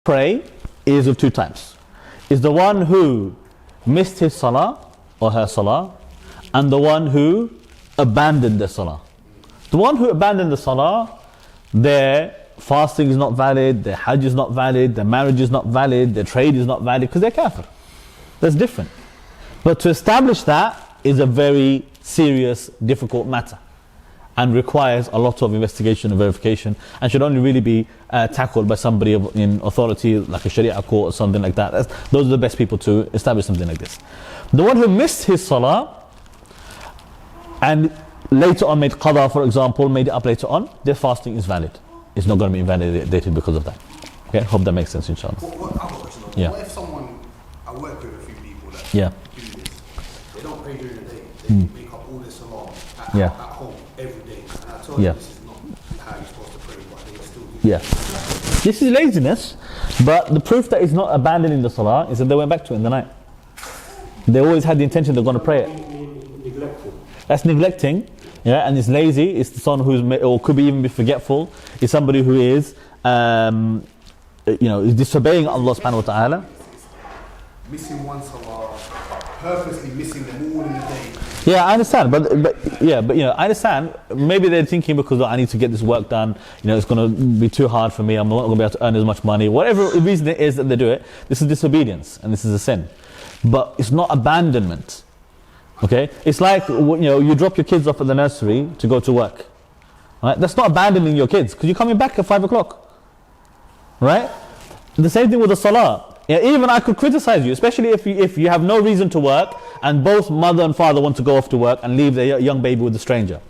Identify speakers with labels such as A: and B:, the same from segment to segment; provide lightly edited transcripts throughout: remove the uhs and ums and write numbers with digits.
A: pray is of two types. Is the one who missed his salah or her salah, and the one who abandoned the salah. The one who abandoned the salah, their fasting is not valid, their hajj is not valid, their marriage is not valid, their trade is not valid because they're kafir. That's different. But to establish that is a very serious, difficult matter and requires a lot of investigation and verification, and should only really be tackled by somebody in authority, like a Sharia court or something like that. Those are the best people to establish something like this. The one who missed his salah and later on made qada, for example, made it up later on, their fasting is valid. It's not going to be invalidated because of that. Okay, hope that makes sense, inshallah. Yeah.
B: What if someone, I work with a few people that
A: Yeah.
B: do this, they don't pray during the day, they make up all this alarm at home every day. And I told you this is not how you're supposed to pray, but they still do.
A: Yeah. This is laziness, but the proof that it's not abandoning the salah is that they went back to it in the night. They always had the intention they're going to pray it.
C: Neglectful.
A: That's neglecting, yeah, and it's lazy. It's someone who's, or could be even be forgetful. It's somebody who is, is disobeying Allah subhanahu wa ta'ala.
B: Missing one salah, purposely missing them all in the day.
A: Yeah, I understand, but I understand. Maybe they're thinking because I need to get this work done. It's going to be too hard for me. I'm not going to be able to earn as much money. Whatever reason it is that they do it, this is disobedience and this is a sin. But it's not abandonment. Okay, it's like you drop your kids off at the nursery to go to work. Right? That's not abandoning your kids because you're coming back at 5 o'clock. Right? The same thing with the salah. Yeah, even I could criticize you, especially if you have no reason to work and both mother and father want to go off to work and leave their young baby with a stranger.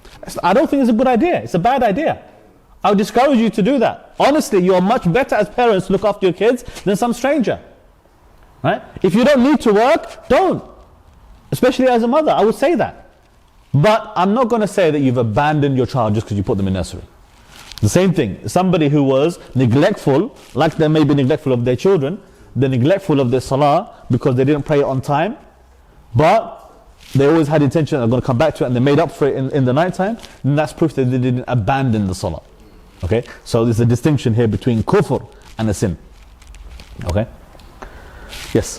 A: I don't think it's a good idea. It's a bad idea. I would discourage you to do that. Honestly, you are much better as parents to look after your kids than some stranger. Right? If you don't need to work, don't. Especially as a mother, I would say that. But I'm not going to say that you've abandoned your child just because you put them in nursery. The same thing, somebody who was neglectful, like they may be neglectful of their children, they're neglectful of their salah because they didn't pray it on time, but they always had intention, they're going to come back to it and they made up for it in the night time, then that's proof that they didn't abandon the salah. Okay, so there's a distinction here between kufr and a sin. Okay, yes.